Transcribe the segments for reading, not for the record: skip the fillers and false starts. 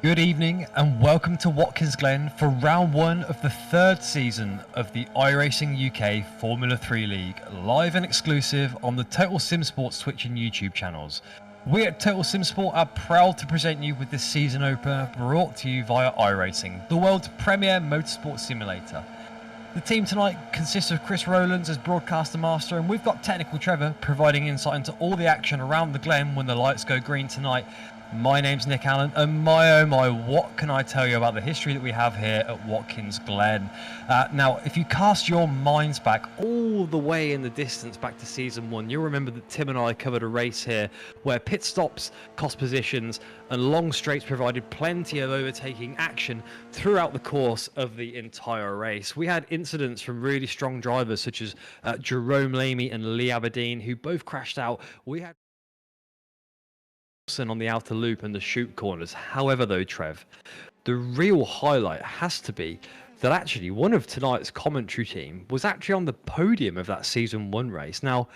Good evening and welcome to Watkins Glen for round one of the third season of the iRacing UK Formula 3 League, live and exclusive on the Total Sim Sports Twitch and YouTube channels. We at Total Sim Sport are proud to present you with this season opener brought to you via iRacing, the world's premier motorsport simulator. The team tonight consists of Chris Rowlands as broadcaster master, and we've got technical Trevor providing insight into all the action around the Glen when the lights go green tonight. My name's Nick Allen, and my oh my, what can I tell you about the history that we have here at Watkins Glen? Now, if you cast your minds back all the way in the distance back to season one, you'll remember that Tim and I covered a race here where pit stops, cost positions, and long straights provided plenty of overtaking action throughout the course of the entire race. We had incidents from really strong drivers such as Jerome Lamy and Lee Aberdeen, who both crashed out. We had on the outer loop and the chute corners. However, though, Trev, the real highlight has to be that actually one of tonight's commentary team was actually on the podium of that season one race. Now,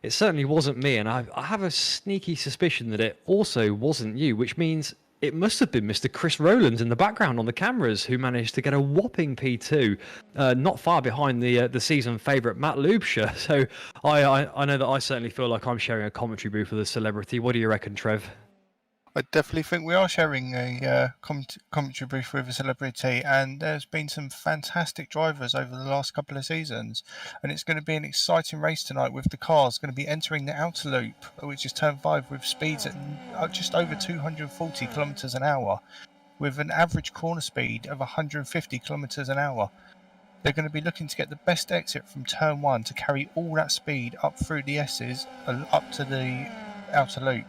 it certainly wasn't me, and I have a sneaky suspicion that it also wasn't you, which means it must have been Mr. Chris Rowlands in the background on the cameras, who managed to get a whopping P2, not far behind the season favourite Matt Lubscher. So I know that I certainly feel like I'm sharing a commentary booth with a celebrity. What do you reckon, Trev? I definitely think we are sharing a commentary booth with a celebrity, and there's been some fantastic drivers over the last couple of seasons, and it's going to be an exciting race tonight with the cars going to be entering the outer loop, which is turn 5, with speeds at just over 240 kilometers an hour, with an average corner speed of 150 kilometers an hour. They're going to be looking to get the best exit from turn 1 to carry all that speed up through the S's up to the outer loop.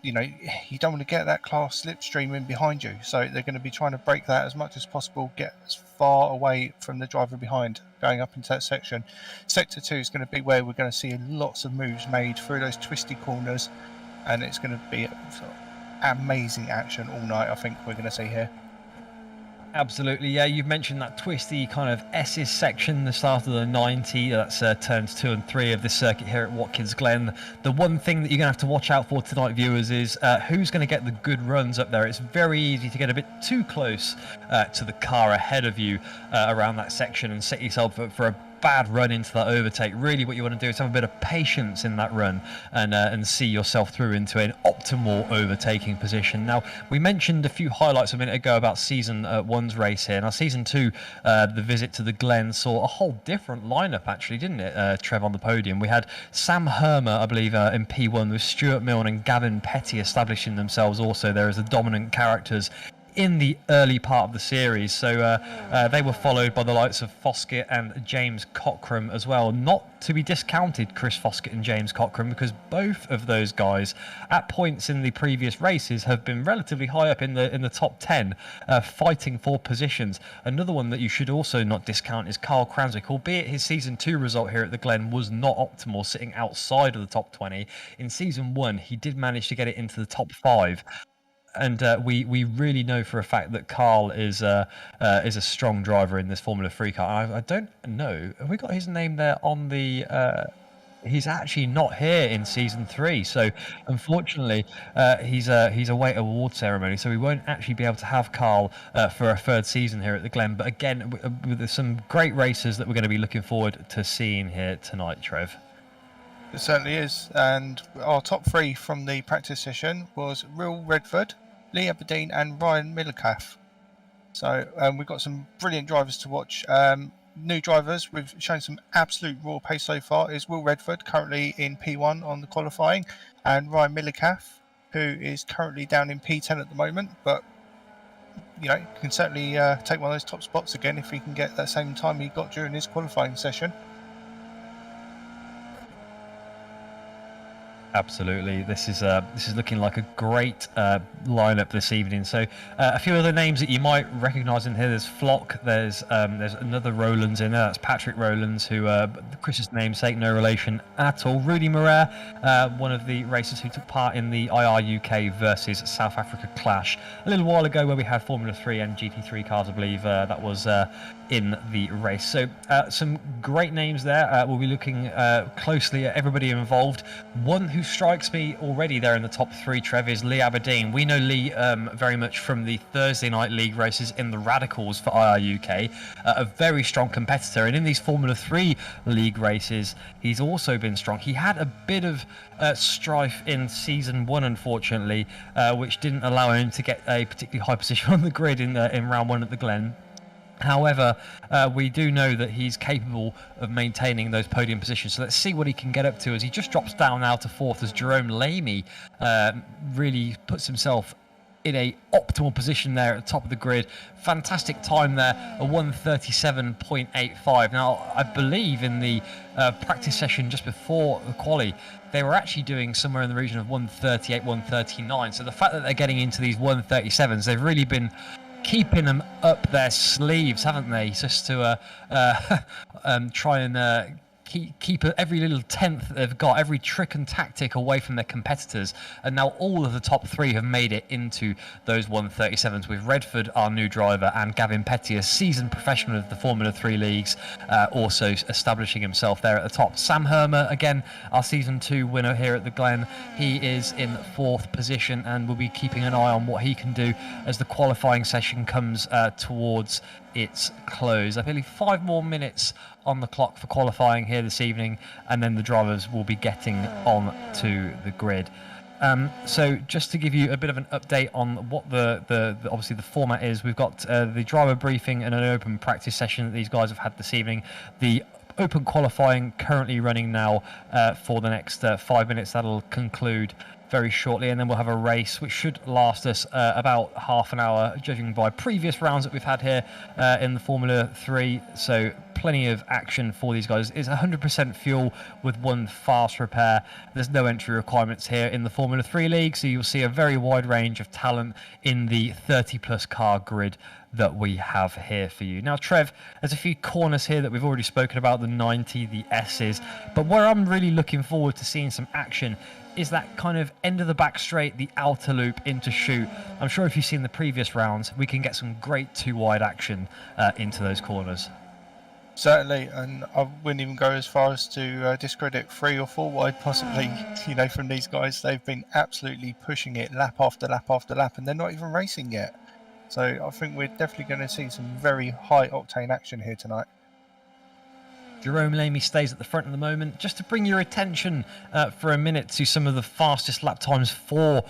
You don't want to get that class slipstream in behind you, so they're going to be trying to break that as much as possible, get as far away from the driver behind going up into that section. Sector 2 is going to be where we're going to see lots of moves made through those twisty corners, and it's going to be amazing action all night. I think we're going to see here. Absolutely, yeah. You've mentioned that twisty kind of S's section, the start of the 90. That's turns 2 and 3 of this circuit here at Watkins Glen. The one thing that you're going to have to watch out for tonight, viewers, is who's going to get the good runs up there. It's very easy to get a bit too close to the car ahead of you around that section and set yourself up for a bad run into that overtake. Really what you want to do is have a bit of patience in that run and see yourself through into an optimal overtaking position. Now, we mentioned a few highlights a minute ago about season one's race here. Now, season two, the visit to the Glen saw a whole different lineup actually, didn't it, Trev, on the podium? We had Sam Herman, I believe, in P1 with Stuart Milne and Gavin Petty establishing themselves also there as the dominant characters in the early part of the series. So they were followed by the likes of Foskett and James Cockrum as well. Not to be discounted, Chris Foskett and James Cockrum, because both of those guys at points in the previous races have been relatively high up in the top 10, fighting for positions. Another one that you should also not discount is Karl Kramzek, albeit his season 2 result here at the Glen was not optimal, sitting outside of the top 20. In season 1 he did manage to get it into the top 5. And we really know for a fact that Karl is a strong driver in this Formula 3 car. I don't know, have we got his name there on the... he's actually not here in season 3, so unfortunately he's away at award ceremony, so we won't actually be able to have Karl for a third season here at the Glen. But again, with some great races that we're going to be looking forward to seeing here tonight, Trev. It certainly is, and our top 3 from the practice session was Will Redford, Lee Aberdeen and Ryan Millicaff. So we've got some brilliant drivers to watch. New drivers, we've shown some absolute raw pace so far, is Will Redford, currently in P1 on the qualifying, and Ryan Millicaff, who is currently down in P10 at the moment, but can certainly take one of those top spots again if he can get that same time he got during his qualifying session. Absolutely, this is looking like a great lineup this evening. So a few other names that you might recognise in here. There's Flock. There's another Rowlands in there. That's Patrick Rowlands, who Chris's namesake, no relation at all. Rudy Moret, one of the racers who took part in the IR UK versus South Africa clash a little while ago, where we had Formula 3 and GT3 cars, I believe. That was in the race. So some great names there. We'll be looking closely at everybody involved. One who who strikes me already there in the top 3, Trev, is Lee Aberdeen. We know Lee very much from the Thursday night league races in the Radicals for IRUK, a very strong competitor. And in these Formula 3 league races, he's also been strong. He had a bit of strife in season 1, unfortunately, which didn't allow him to get a particularly high position on the grid in round 1 at the Glen. However, we do know that he's capable of maintaining those podium positions. So let's see what he can get up to as he just drops down now to 4th as Jerome Lamy really puts himself in a optimal position there at the top of the grid. Fantastic time there, a 1:37.85. Now, I believe in the practice session just before the quali, they were actually doing somewhere in the region of 1:38, 1:39. So the fact that they're getting into these 1:37s, they've really been keeping them up their sleeves, haven't they? Just to try and keep every little tenth that they've got, every trick and tactic away from their competitors. And now all of the top 3 have made it into those 1:37s, with Redford, our new driver, and Gavin Petty, a seasoned professional of the Formula 3 leagues, also establishing himself there at the top. Sam Herman, again, our season 2 winner here at the Glen, he is in 4th position, and we'll be keeping an eye on what he can do as the qualifying session comes towards its close. I believe 5 more minutes on the clock for qualifying here this evening, and then the drivers will be getting on to the grid. So just to give you a bit of an update on what the obviously the format is, we've got the driver briefing and an open practice session that these guys have had this evening. The open qualifying currently running now for the next 5 minutes. That'll conclude very shortly, and then we'll have a race which should last us about half an hour, judging by previous rounds that we've had here in the Formula 3. So plenty of action for these guys. It's 100% fuel with 1 fast repair. There's no entry requirements here in the Formula 3 league, so you'll see a very wide range of talent in the 30 plus car grid that we have here for you. Now, Trev, there's a few corners here that we've already spoken about, the 90, the S's, but where I'm really looking forward to seeing some action is that kind of end of the back straight, the outer loop into chute. I'm sure if you've seen the previous rounds, we can get some great 2 wide action into those corners. Certainly, and I wouldn't even go as far as to discredit 3 or 4 wide possibly, from these guys. They've been absolutely pushing it lap after lap after lap, and they're not even racing yet. So I think we're definitely going to see some very high octane action here tonight. Jerome Lamy stays at the front at the moment. Just to bring your attention for a minute to some of the fastest lap times for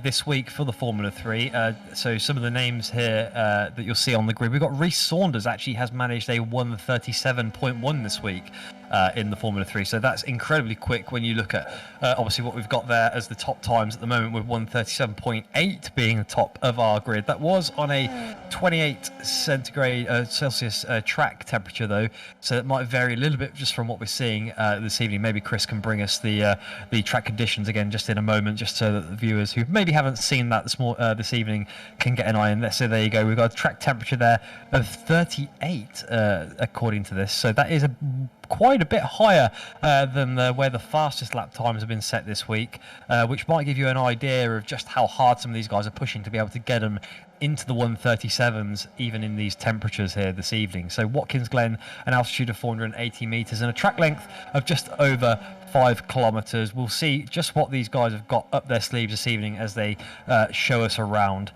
this week for the Formula 3. So some of the names here that you'll see on the grid. We've got Reece Saunders actually has managed a 1:37.1 this week in the Formula 3. So that's incredibly quick when you look at obviously what we've got there as the top times at the moment, with 1:37.8 being the top of our grid. That was on a 28 Celsius track temperature though, so it might vary a little bit just from what we're seeing this evening. Maybe Chris can bring us the track conditions again just in a moment, just so that the viewers who maybe haven't seen that this evening can get an eye in. So there you go, we've got a track temperature there of 38 according to this, so that is quite a bit higher than where the fastest lap times have been set this week, which might give you an idea of just how hard some of these guys are pushing to be able to get them into the 1:37s even in these temperatures here this evening. So Watkins Glen, an altitude of 480 metres and a track length of just over 5 kilometres. We'll see just what these guys have got up their sleeves this evening as they show us around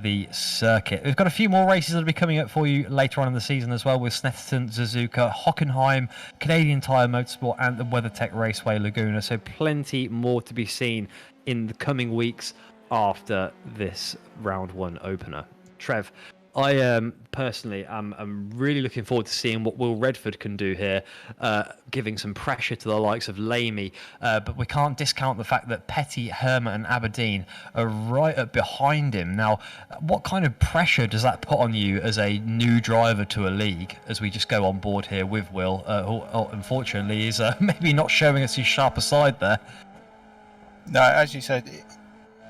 the circuit. We've got a few more races that will be coming up for you later on in the season as well, with Snetterton, Suzuka, Hockenheim, Canadian Tire Motorsport and the WeatherTech Raceway Laguna. So plenty more to be seen in the coming weeks after this round 1 opener. Trev, I personally am really looking forward to seeing what Will Redford can do here, giving some pressure to the likes of Lamy, but we can't discount the fact that Petty, Herman and Aberdeen are right up behind him. Now, what kind of pressure does that put on you as a new driver to a league, as we just go on board here with Will, who unfortunately is maybe not showing us his sharper side there? No, as you said,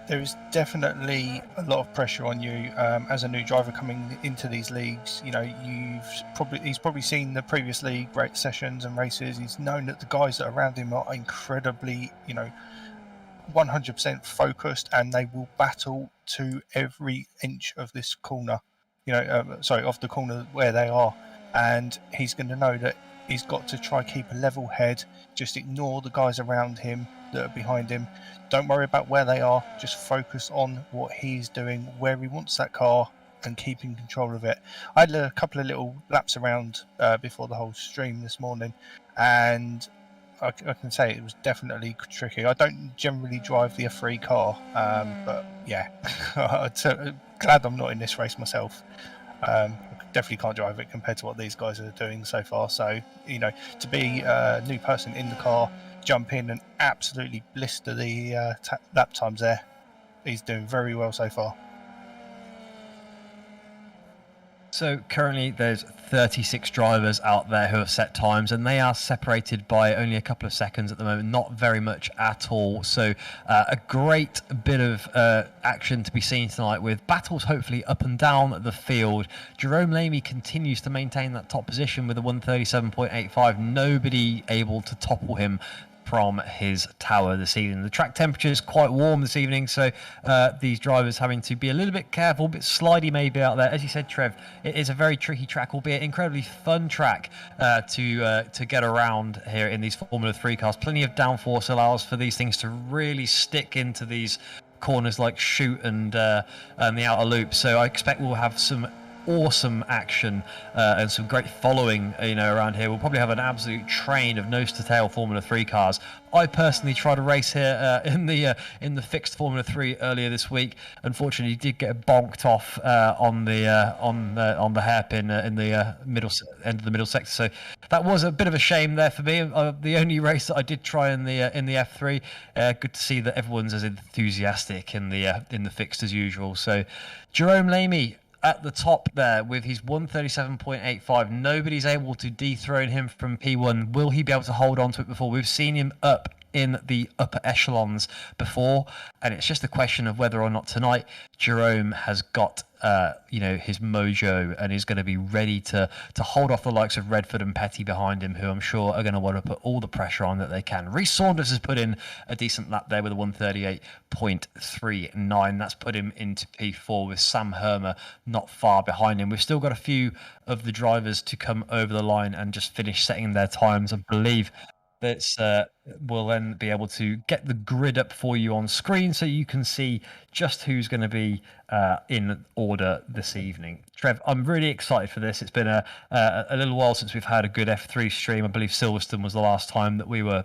there is definitely a lot of pressure on you as a new driver coming into these leagues. He's probably seen the previous league sessions and races. He's known that the guys that are around him are incredibly, 100% focused, and they will battle to every inch of this corner. Of the corner where they are, and he's going to know that he's got to try keep a level head, just ignore the guys around him that are behind him. Don't worry about where they are, just focus on what he's doing, where he wants that car, and keeping control of it. I had a couple of little laps around before the whole stream this morning, and I can say it was definitely tricky. I don't generally drive the F3 car, but yeah, I'm glad I'm not in this race myself. I definitely can't drive it compared to what these guys are doing so far. So, to be a new person in the car, jump in and absolutely blister the lap times there, he's doing very well so far. So currently there's 36 drivers out there who have set times, and they are separated by only a couple of seconds at the moment, not very much at all. So a great bit of action to be seen tonight, with battles hopefully up and down the field. Jerome Lamy continues to maintain that top position with a 137.85. Nobody able to topple him from his tower this evening. The track temperature is quite warm this evening, so these drivers having to be a little bit careful, a bit slidey maybe out there. As you said, Trev, it is a very tricky track, albeit incredibly fun track to get around here in these Formula 3 cars. Plenty of downforce allows for these things to really stick into these corners like Chute and the outer loop. So I expect we'll have some awesome action and some great following around here. We'll probably have an absolute train of nose to tail Formula 3 cars. I personally tried a race here in the fixed Formula 3 earlier this week. Unfortunately, did get bonked off on the hairpin in the end of the middle sector. So that was a bit of a shame there for me. The only race that I did try in the F3. Good to see that everyone's as enthusiastic in the fixed as usual. So Jerome Lamy at the top there with his 137.85. Nobody's able to dethrone him from P1. Will he be able to hold on to it before? We've seen him up in the upper echelons before, and it's just a question of whether or not tonight Jerome has got his mojo and is going to be ready to hold off the likes of Redford and Petty behind him, who I'm sure are going to want to put all the pressure on that they can. Reece Saunders has put in a decent lap there with a 138.39. That's put him into P4 with Sam Herman not far behind him. We've still got a few of the drivers to come over the line and just finish setting their times. I believe that we'll then be able to get the grid up for you on screen so you can see just who's going to be in order this evening. Trev, I'm really excited for this. It's been a little while since we've had a good F3 stream. I believe Silverstone was the last time that we were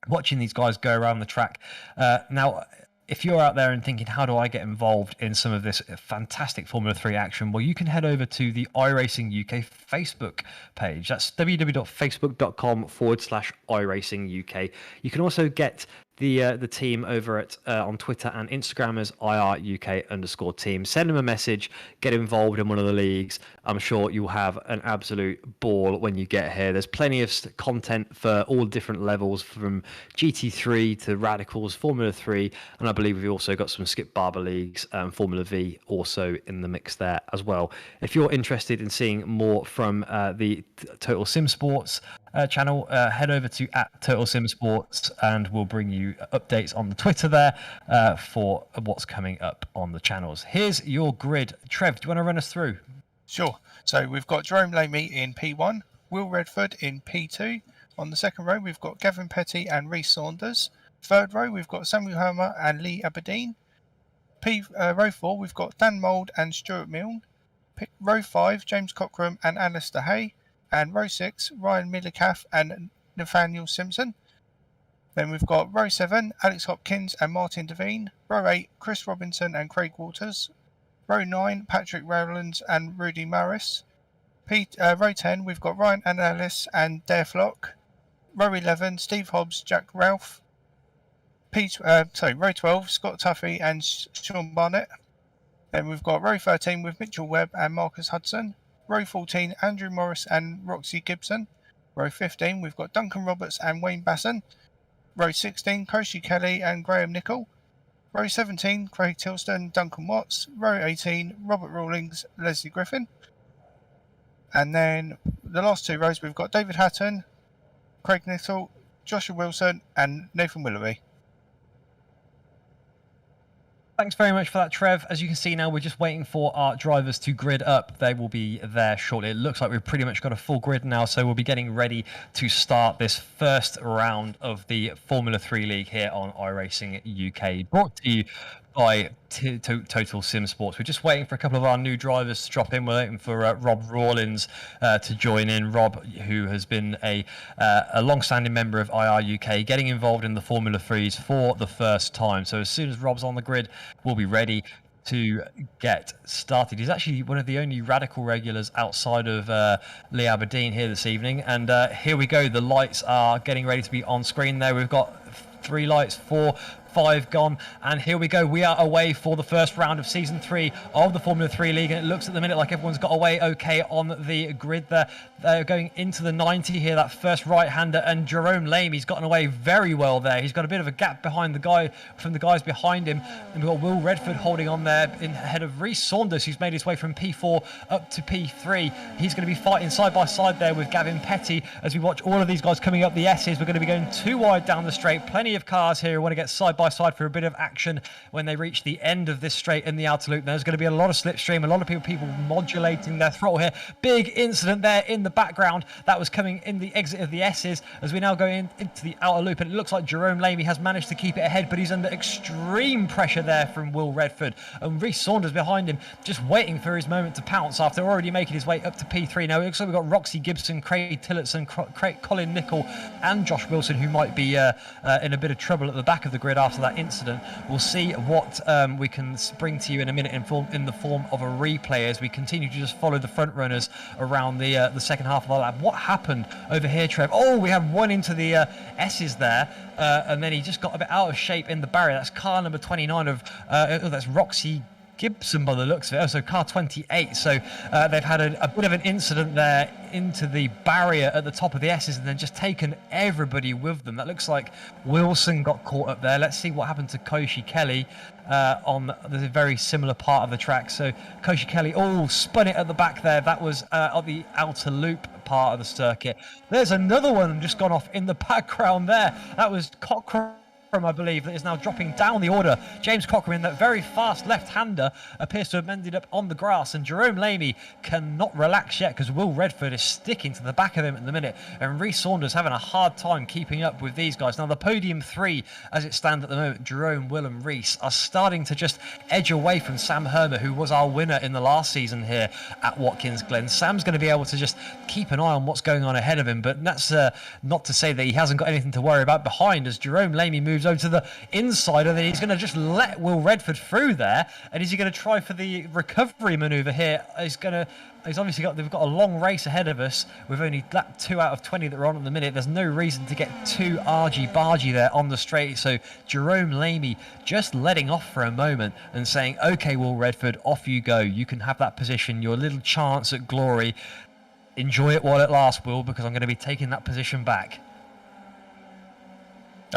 watching these guys go around the track. Now, if you're out there and thinking, how do I get involved in some of this fantastic Formula 3 action? Well, you can head over to the iRacing UK Facebook page. That's www.facebook.com/iRacing UK. You can also get the team over at on Twitter and Instagram as IRUK_team. Send them a message, get involved in one of the leagues. I'm sure you'll have an absolute ball when you get here. There's plenty of content for all different levels, from GT3 to Radicals, Formula 3, and I believe we've also got some Skip Barber leagues, Formula V also in the mix there as well. If you're interested in seeing more from the Total Sim Sports channel, head over to @TotalSimSports and we'll bring you updates on the Twitter there for what's coming up on the channels. Here's your grid. Trev, do you want to run us through? Sure. So we've got Jerome Lamy in P1, Will Redford in P2. On the second row, we've got Gavin Petty and Reece Saunders. Third row, we've got Samuel Herman and Lee Aberdeen. Row 4, we've got Dan Mould and Stuart Milne. Row 5, James Cockrum and Alistair Hay. And row 6, Ryan Millicaff and Nathaniel Simpson. Then we've got row 7, Alex Hopkins and Martin Devine. Row 8, Chris Robinson and Craig Waters. Row 9, Patrick Rowlands and Rudy Maris. Row 10, we've got Ryan Annallis and Dare Flock. Row 11, Steve Hobbs, Jack Ralph. Row 12, Scott Tuffy and Sean Barnett. Then we've got row 13 with Mitchell Webb and Marcus Hudson. Row 14, Andrew Morris and Roxy Gibson. Row 15, we've got Duncan Roberts and Wayne Basson. Row 16, Koshi Kelly and Graham Nicol. Row 17, Craig Tilston, Duncan Watts. Row 18, Robert Rawlings, Leslie Griffin. And then the last two rows, we've got David Hatton, Craig Nittle, Joshua Wilson and Nathan Willoughby. Thanks very much for that, Trev. As you can see now, we're just waiting for our drivers to grid up. They will be there shortly. It looks like we've pretty much got a full grid now, so we'll be getting ready to start this first round of the Formula 3 League here on iRacing UK, brought to you by Total Sim Sports. We're just waiting for a couple of our new drivers to drop in. We're waiting for Rob Rowlands to join in. Rob, who has been a long-standing member of IR UK, getting involved in the Formula 3s for the first time. So as soon as Rob's on the grid, we'll be ready to get started. He's actually one of the only radical regulars outside of Lee Aberdeen here this evening. And here we go. The lights are getting ready to be on screen there. We've got 3 lights, 4, 5 gone, and here we go. We are away for the first round of season 3 of the Formula 3 League, and it looks at the minute like everyone's got away okay on the grid there. They're going into the 90 here, that first right-hander, and Jerome Lamey's gotten away very well there. He's got a bit of a gap behind the guys behind him, and we've got Will Redford holding on there ahead of Reece Saunders, who's made his way from P4 up to P3. He's going to be fighting side by side there with Gavin Petty as we watch all of these guys coming up the S's. We're going to be going too wide down the straight. Plenty of cars here who want to get side by side for a bit of action when they reach the end of this straight in the outer loop. There's going to be a lot of slipstream, a lot of people modulating their throttle here. Big incident there in the background that was coming in the exit of the S's as we now go into the outer loop, and it looks like Jerome Lamey has managed to keep it ahead, but he's under extreme pressure there from Will Redford, and Reece Saunders behind him just waiting for his moment to pounce after already making his way up to P3. Now it looks like we've got Roxy Gibson, Craig Tillotson, Colin Nicol and Josh Wilson, who might be in a bit of trouble at the back of the grid after that incident. We'll see what we can bring to you in a minute in the form of a replay as we continue to just follow the front runners around the second half of our lap. What happened over here, Trev? Oh, we had one into the S's there, and then he just got a bit out of shape in the barrier. That's car number 29 of that's Roxy Gibson by the looks of it. Oh, so car 28. So they've had a bit of an incident there into the barrier at the top of the S's and then just taken everybody with them. That looks like Wilson got caught up there. Let's see what happened to Koshi Kelly on the very similar part of the track. So Koshi Kelly, spun it at the back there. That was on the outer loop part of the circuit. There's another one just gone off in the background there. That was Cockrum, I believe, that is now dropping down the order. James Cockrum, that very fast left-hander, appears to have ended up on the grass, and Jerome Lamey cannot relax yet because Will Redford is sticking to the back of him at the minute, and Reece Saunders having a hard time keeping up with these guys. Now the podium 3 as it stands at the moment, Jerome, Will and Reece, are starting to just edge away from Sam Herman, who was our winner in the last season here at Watkins Glen. Sam's going to be able to just keep an eye on what's going on ahead of him, but that's not to say that he hasn't got anything to worry about behind as Jerome Lamey moves over to the inside, and then he's going to just let Will Redford through there. And is he going to try for the recovery manoeuvre here? He's obviously they've got a long race ahead of us. We've only lap 2 out of 20 that are on at the minute. There's no reason to get too argy-bargy there on the straight. So Jerome Lamey just letting off for a moment and saying, okay, Will Redford, off you go. You can have that position, your little chance at glory. Enjoy it while it lasts, Will, because I'm going to be taking that position back.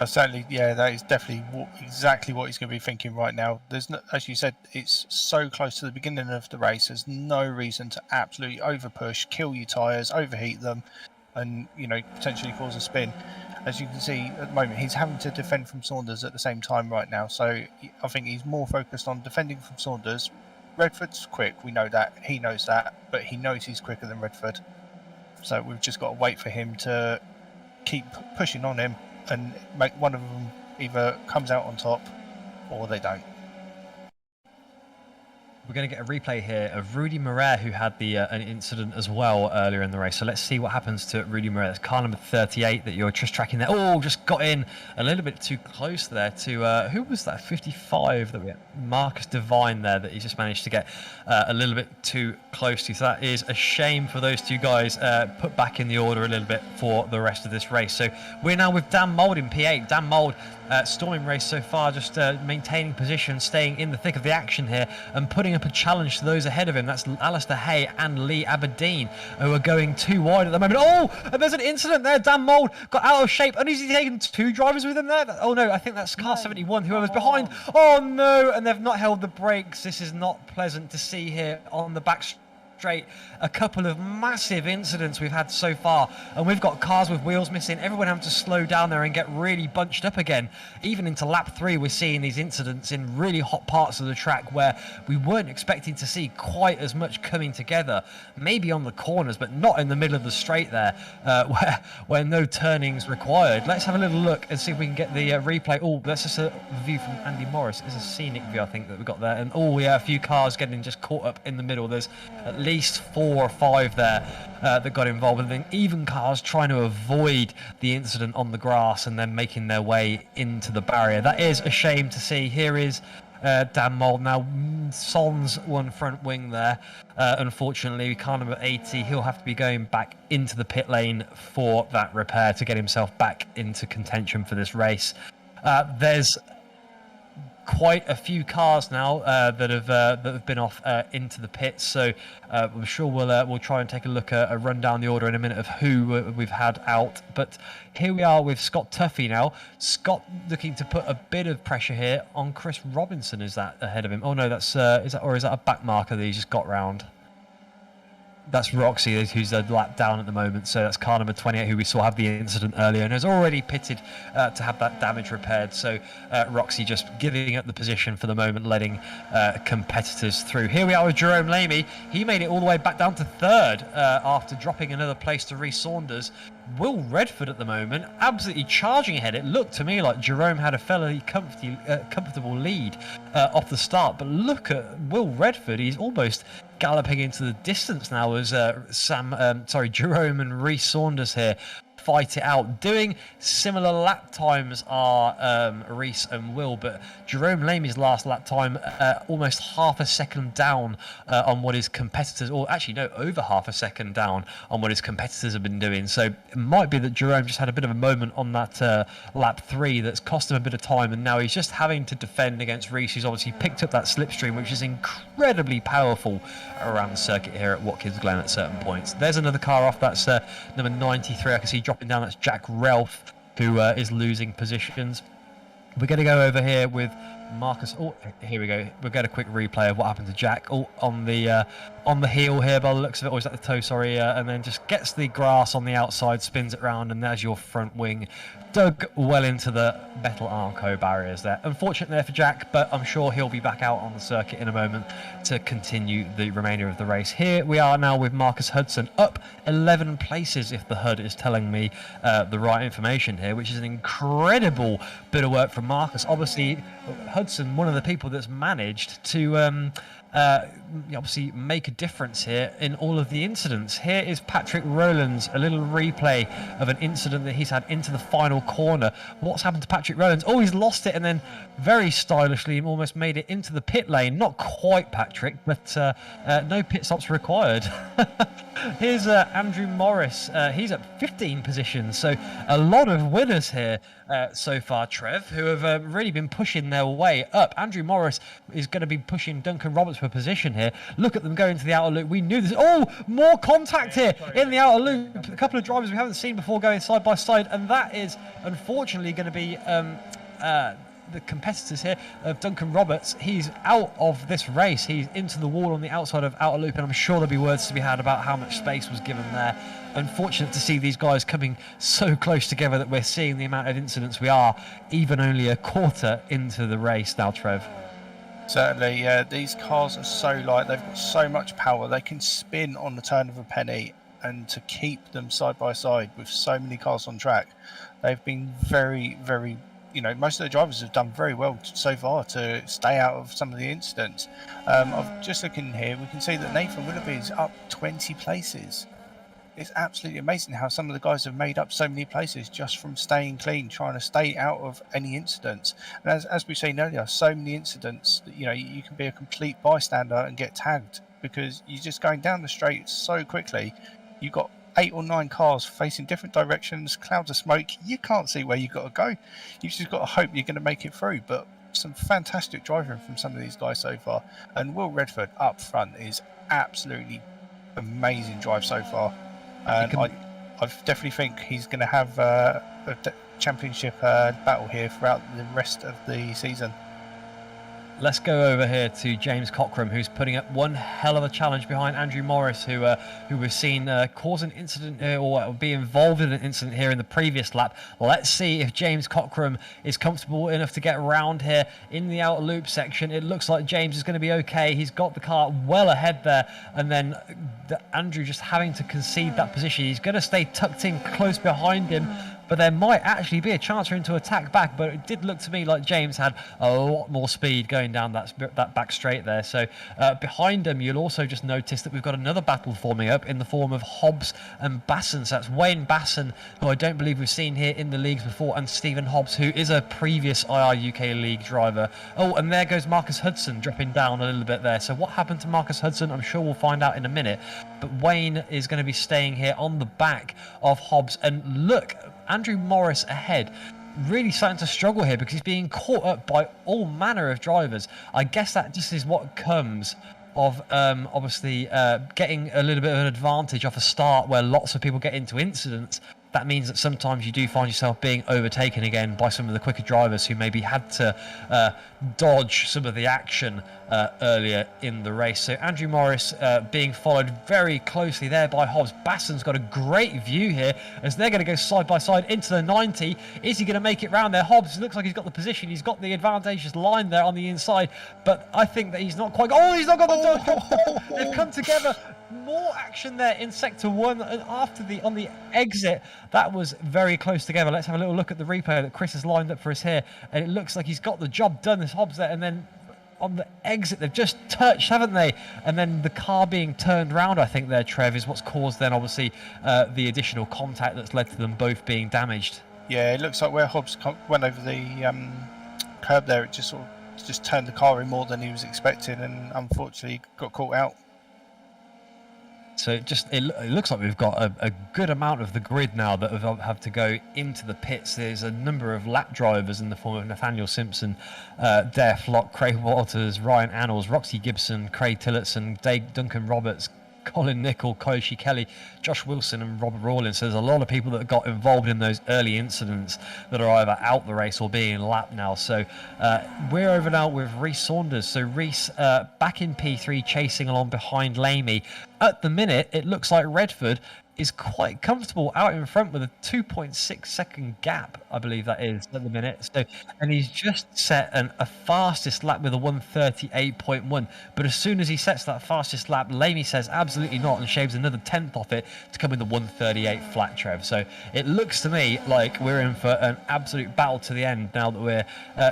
Certainly, yeah, that is definitely exactly what he's going to be thinking right now. There's no, as you said, it's so close to the beginning of the race. There's no reason to absolutely overpush, kill your tyres, overheat them, and potentially cause a spin. As you can see at the moment, he's having to defend from Saunders at the same time right now. So I think he's more focused on defending from Saunders. Redford's quick, we know that. He knows that, but he knows he's quicker than Redford. So we've just got to wait for him to keep pushing on him and make one of them either comes out on top or they don't. We're going to get a replay here of Rudy Moret, who had an incident as well earlier in the race. So let's see what happens to Rudy Moret. That's car number 38 that you're just tracking there. Oh, just got in a little bit too close there to, who was that? 55 that we had. Marcus Devine there that he just managed to get a little bit too close to. So that is a shame for those two guys, put back in the order a little bit for the rest of this race. So we're now with Dan Mould in P8. Dan Mould, storming race so far, just maintaining position, staying in the thick of the action here and putting up a challenge to those ahead of him. That's Alistair Hay and Lee Aberdeen, who are going too wide at the moment. Oh, and there's an incident there. Dan Mould got out of shape, and is he taking 2 drivers with him there? Oh no, I think that's car 71, whoever's behind. Oh no, and they've not held the brakes. This is not pleasant to see here on the back illustrate a couple of massive incidents we've had so far, and we've got cars with wheels missing, everyone having to slow down there and get really bunched up again. Even into lap 3 we're seeing these incidents in really hot parts of the track where we weren't expecting to see quite as much coming together, maybe on the corners but not in the middle of the straight there, where no turning's required. Let's have a little look and see if we can get the replay. Oh, that's just a view from Andy Morris. It's a scenic view, I think, that we've got there. And oh yeah, a few cars getting just caught up in the middle. There's at least 4 or 5 there that got involved, and then even cars trying to avoid the incident on the grass and then making their way into the barrier. That is a shame to see. Here is Dan Mould now. Son's one front wing there. Unfortunately, we can't have 80. He'll have to be going back into the pit lane for that repair to get himself back into contention for this race. There's quite a few cars now that have been off into the pits, so I'm sure we'll try and take a look at a run down the order in a minute of who we've had out. But here we are with Scott Tuffy now. Scott looking to put a bit of pressure here on Chris Robinson. Is that ahead of him? Oh no, that's is that a back marker that he just got round? That's Roxy, who's a lap down at the moment. So that's car number 28, who we saw have the incident earlier and has already pitted to have that damage repaired. So Roxy just giving up the position for the moment, letting competitors through. Here we are with Jerome Lamy. He made it all the way back down to 3rd after dropping another place to Reece Saunders. Will Redford at the moment absolutely charging ahead. It looked to me like Jerome had a fairly comfortable lead off the start, but look at Will Redford. He's almost galloping into the distance now as Jerome and Reece Saunders here fight it out. Doing similar lap times are Reece and Will, but Jerome Lamy's last lap time almost half a second down on what his competitors, or actually no, over half a second down on what his competitors have been doing. So it might be that Jerome just had a bit of a moment on that lap 3 that's cost him a bit of time, and now he's just having to defend against Reece, who's obviously picked up that slipstream, which is incredibly powerful around the circuit here at Watkins Glen at certain points. There's another car off. That's number 93. I can see dropping down. That's Jack Relf, who is losing positions. We're going to go over here with Marcus. Oh, here we go. We'll get a quick replay of what happened to Jack. Oh, on the heel here by the looks of it. Or is that the toe? Sorry. And then just gets the grass on the outside, spins it round, and there's your front wing. Dug well into the metal Armco barriers there. Unfortunate there for Jack, but I'm sure he'll be back out on the circuit in a moment to continue the remainder of the race. Here we are now with Marcus Hudson, up 11 places if the HUD is telling me the right information here, which is an incredible bit of work from Marcus. Obviously, Hudson, one of the people that's managed to obviously make a difference here in all of the incidents. Here is Patrick Rowlands, a little replay of an incident that he's had into the final corner. What's happened to Patrick Rowlands? Oh, he's lost it and then very stylishly almost made it into the pit lane. Not quite Patrick, but no pit stops required. Here's Andrew Morris. He's at 15 positions, so a lot of winners here so far, Trev, who have really been pushing their way up. Andrew Morris is going to be pushing Duncan Roberts for position here. Look at them going to the outer loop. We knew this. Oh, more contact here in the outer loop. A couple of drivers we haven't seen before going side by side, and that is unfortunately going to be the competitors here of Duncan Roberts. He's out of this race. He's into the wall on the outside of outer loop, and I'm sure there'll be words to be had about how much space was given there. Unfortunate to see these guys coming so close together that we're seeing the amount of incidents we are, even only a quarter into the race now, Trev. Certainly, yeah. These cars are so light. They've got so much power. They can spin on the turn of a penny, and to keep them side by side with so many cars on track, they've been very, very, most of the drivers have done very well so far to stay out of some of the incidents. I've just looking here, we can see that Nathan Willoughby is up 20 places. It's absolutely amazing how some of the guys have made up so many places just from staying clean, trying to stay out of any incidents. And as we've seen earlier, so many incidents that you can be a complete bystander and get tagged because you're just going down the straight so quickly. You've got 8 or 9 cars facing different directions, clouds of smoke. You can't see where you've got to go. You've just got to hope you're going to make it through. But some fantastic driving from some of these guys so far. And Will Redford up front is absolutely amazing drive so far. And I definitely think he's going to have a championship battle here throughout the rest of the season. let's go over here to James Cockrum, who's putting up one hell of a challenge behind Andrew Morris, who we've seen cause an incident or be involved in an incident here in the previous lap. Let's see if James Cockrum is comfortable enough to get around here in the outer loop section. It looks like James is going to be okay. He's got the car well ahead there, and then Andrew just having to concede that position. He's going to stay tucked in close behind him, but there might actually be a chance for him to attack back. But it did look to me like James had a lot more speed going down that back straight there. So behind him, you'll also just notice that we've got another battle forming up in the form of Hobbs and Basson. So that's Wayne Basson, who I don't believe we've seen here in the leagues before, and Stephen Hobbs, who is a previous IR UK League driver. Oh, and there goes Marcus Hudson dropping down a little bit there. So what happened to Marcus Hudson? I'm sure we'll find out in a minute. But Wayne is going to be staying here on the back of Hobbs. And look, Andrew Morris ahead, really starting to struggle here because he's being caught up by all manner of drivers. I guess that just is what comes of obviously getting a little bit of an advantage off a start where lots of people get into incidents. That means that sometimes you do find yourself being overtaken again by some of the quicker drivers who maybe had to dodge some of the action earlier in the race. So Andrew Morris being followed very closely there by Hobbs. Basson's got a great view here as they're going to go side by side into the 90. Is he going to make it round there? Hobbs looks like he's got the position. He's got the advantageous line there on the inside, but I think that he's not quite... Oh, he's not got the... They've come together. More action there in sector 1, and after on the exit, that was very close together. Let's have a little look at the replay that Chris has lined up for us here, and it looks like he's got the job done, this Hobbs there, and then on the exit they've just touched, haven't they? And then the car being turned round, I think there, Trev, is what's caused then obviously the additional contact that's led to them both being damaged. Yeah, it looks like where Hobbs went over the curb there, it just sort of just turned the car in more than he was expecting, and unfortunately got caught out. So it looks like we've got a good amount of the grid now that have to go into the pits. There's a number of lap drivers in the form of Nathaniel Simpson, Dare Flock, Craig Waters, Ryan Annals, Roxy Gibson, Craig Tillotson, Duncan Roberts, Colin Nichol, Koichi Kelly, Josh Wilson and Robert Rowlands. So there's a lot of people that got involved in those early incidents that are either out the race or being lapped now. So we're over now with Reece Saunders. So Reece back in P3 chasing along behind Lamy. At the minute, it looks like Redford is quite comfortable out in front with a 2.6 second gap, I believe that is at the minute. So, and he's just set a fastest lap with a 1:38.1. But as soon as he sets that fastest lap, Lamy says absolutely not and shaves another 10th off it to come in the 1:38 flat, Trev. So it looks to me like we're in for an absolute battle to the end now that we're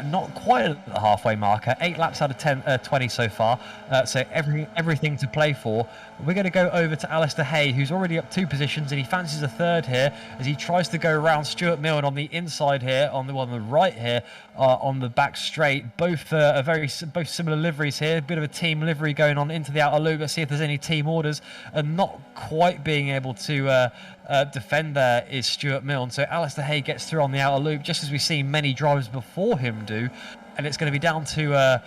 not quite at the halfway marker. 8 laps out of 20 so far. So everything to play for. We're going to go over to Alistair Hay, who's already up 2 positions, and he fancies a third here as he tries to go around Stuart Milne on the inside here, on the right here, on the back straight. Both both similar liveries here. A bit of a team livery going on into the outer loop. Let's see if there's any team orders, and not quite being able to defend there is Stuart Milne. So Alistair Hay gets through on the outer loop, just as we've seen many drivers before him do. And it's going to be down to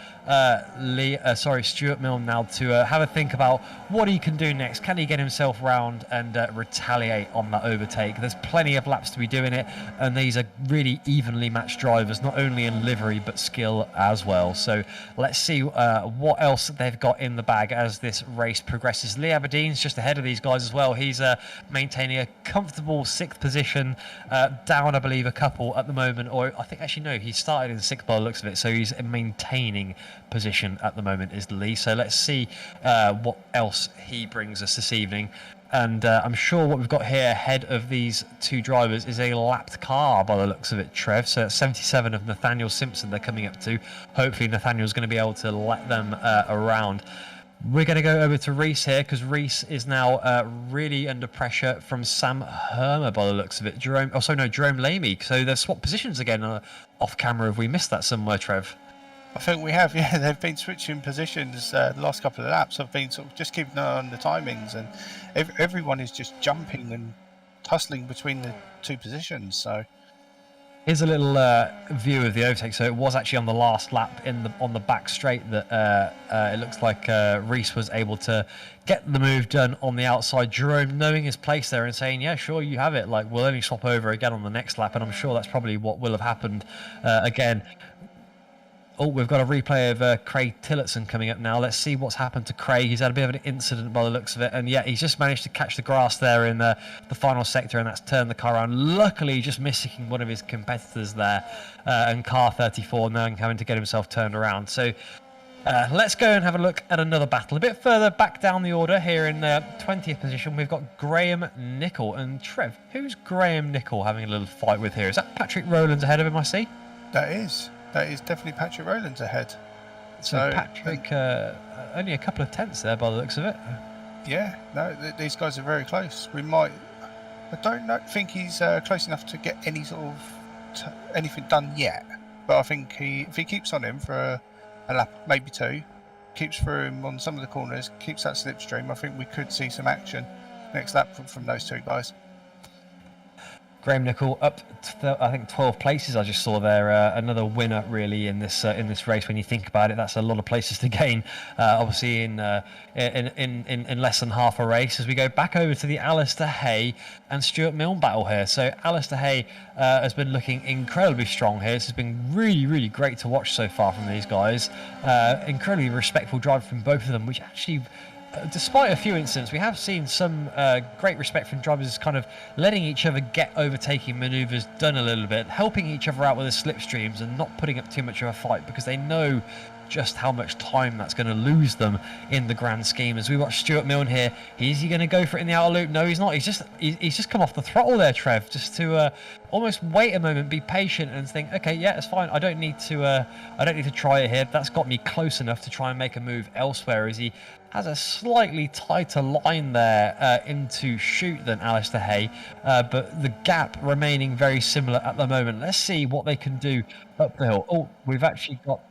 Stuart Milne now to have a think about what he can do next. Can he get himself round and retaliate on that overtake? There's plenty of laps to be doing it, and these are really evenly matched drivers, not only in livery but skill as well. So let's see what else they've got in the bag as this race progresses. Lee Aberdeen's just ahead of these guys as well. He's maintaining a comfortable 6th position, down I believe a couple at the moment, or I think actually no, he started in 6th by the looks of it. So he's maintaining position at the moment is Lee. So let's see what else he brings us this evening. And I'm sure what we've got here ahead of these 2 drivers is a lapped car by the looks of it, Trev. So 77 of Nathaniel Simpson they're coming up to. Hopefully Nathaniel's going to be able to let them around. We're going to go over to Reece here because Reece is now really under pressure from Sam Herman by the looks of it. Jerome Lamy. So they've swapped positions again off camera. Have we missed that somewhere, Trev? I think we have, yeah. They've been switching positions the last couple of laps. I've been sort of just keeping an eye on the timings, and everyone is just jumping and tussling between the 2 positions. So here's a little view of the overtake. So it was actually on the last lap on the back straight that it looks like Reece was able to get the move done on the outside. Jerome knowing his place there and saying, yeah, sure, you have it. Like, we'll only swap over again on the next lap. And I'm sure that's probably what will have happened again. Oh, we've got a replay of Craig Tillotson coming up now. Let's see what's happened to Craig. He's had a bit of an incident by the looks of it. And yeah, he's just managed to catch the grass there in the final sector, and that's turned the car around. Luckily, just missing one of his competitors there. And car 34 now having to get himself turned around. So let's go and have a look at another battle. A bit further back down the order here in 20th position, we've got Graham Nicol. And Trev, who's Graham Nicol having a little fight with here? Is that Patrick Rowlands ahead of him, I see? That is definitely Patrick Rowlands ahead. So Patrick, only a couple of tenths there by the looks of it. Yeah, no, these guys are very close. I don't think he's close enough to get any sort of anything done yet. But I think if he keeps on him for a lap, maybe two, keeps through him on some of the corners, keeps that slipstream, I think we could see some action next lap from those two guys. Graham Nicol up to, I think, 12 places. I just saw there, another winner really in this race. When you think about it, that's a lot of places to gain. Obviously, in less than half a race. As we go back over to the Alistair Hay and Stuart Milne battle here. So Alistair Hay has been looking incredibly strong here. This has been really, really great to watch so far from these guys. Incredibly respectful drive from both of them, which actually, despite a few incidents, we have seen some great respect from drivers, kind of letting each other get overtaking manoeuvres done a little bit, helping each other out with the slipstreams and not putting up too much of a fight, because they know just how much time that's going to lose them in the grand scheme. As we watch Stuart Milne here, is he going to go for it in the outer loop? No, he's not. He's just come off the throttle there, Trev, just to almost wait a moment, be patient, and think, okay, yeah, it's fine. I don't need to try it here. That's got me close enough to try and make a move elsewhere. As he has a slightly tighter line there into shoot than Alistair Hay, but the gap remaining very similar at the moment. Let's see what they can do up the hill. Oh, we've actually got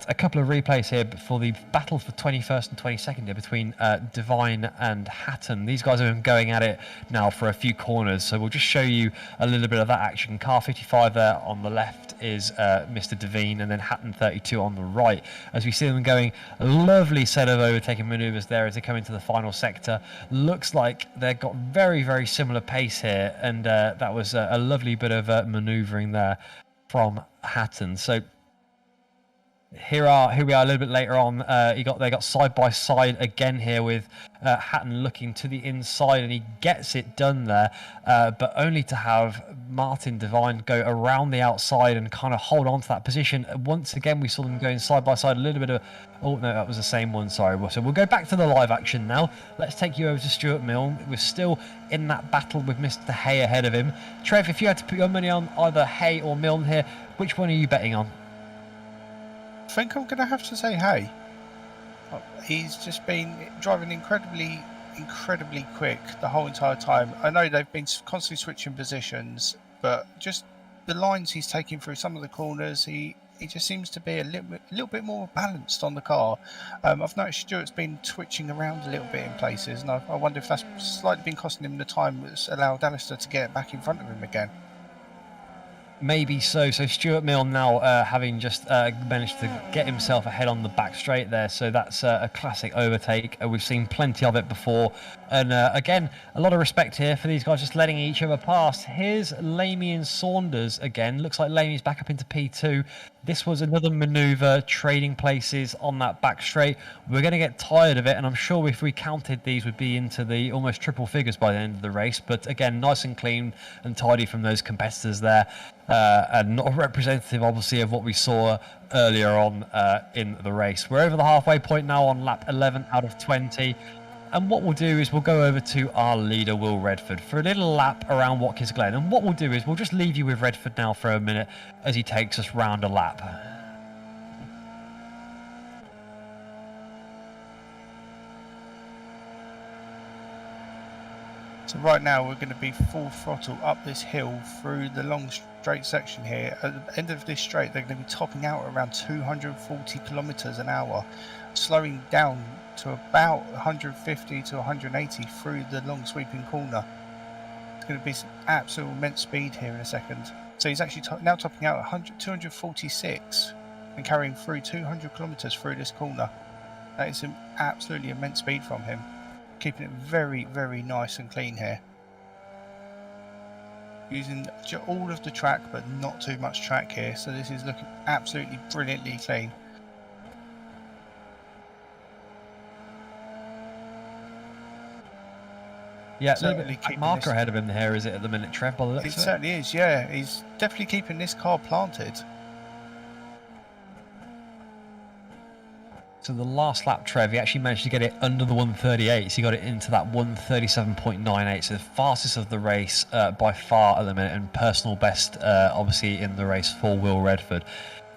a couple of replays here for the battle for 21st and 22nd here between Devine and Hatton. These guys have been going at it now for a few corners, so we'll just show you a little bit of that action. Car 55 there on the left is Mr. Devine, and then Hatton 32 on the right. As we see them going, a lovely set of overtaking manoeuvres there as they come into the final sector. Looks like they've got very, very similar pace here, and that was a lovely bit of manoeuvring there from Hatton. So here we are a little bit later on. They got side by side again here with Hatton looking to the inside, and he gets it done there, but only to have Martin Devine go around the outside and kind of hold on to that position. Once again, we saw them going side by side, a little bit of, oh no, that was the same one, sorry. So we'll go back to the live action now. Let's take you over to Stuart Milne. We're still in that battle with Mr. Hay ahead of him. Trev, if you had to put your money on either Hay or Milne here, which one are you betting on? I think I'm going to have to say Hay. He's just been driving incredibly quick the whole entire time. I know they've been constantly switching positions, but just the lines he's taking through some of the corners, he just seems to be a little bit more balanced on the car. I've noticed Stuart's been twitching around a little bit in places, and I wonder if that's slightly been costing him the time that's allowed Alistair to get back in front of him again. Maybe so. So Stuart Milne now having just managed to get himself ahead on the back straight there. So that's a classic overtake. We've seen plenty of it before. And again, a lot of respect here for these guys just letting each other pass. Here's Reece Saunders again. Looks like Lamey's back up into P2. This was another manoeuvre, trading places on that back straight. We're going to get tired of it, and I'm sure if we counted these, we'd be into the almost triple figures by the end of the race. But again, nice and clean and tidy from those competitors there, and not representative, obviously, of what we saw earlier on in the race. We're over the halfway point now on lap 11 out of 20. And what we'll do is we'll go over to our leader, Will Redford, for a little lap around Watkins Glen. And what we'll do is we'll just leave you with Redford now for a minute as he takes us round a lap. So right now we're going to be full throttle up this hill through the long straight section here. At the end of this straight, they're going to be topping out around 240 kilometers an hour, slowing down to about 150 to 180 through the long sweeping corner. It's going to be some absolute immense speed here in a second. So he's actually now topping out at 246 and carrying through 200 kilometers through this corner. That is some absolutely immense speed from him, keeping it very, very nice and clean here. using all of the track, but not too much track here. So this is looking absolutely brilliantly clean. Yeah, a little bit of marker ahead of him here, is it, at the minute, Trev, by the looks of it? It certainly is, yeah. He's definitely keeping this car planted. So the last lap, Trev, he actually managed to get it under the 138, so he got it into that 137.98, so the fastest of the race by far at the minute, and personal best, obviously, in the race for Will Redford.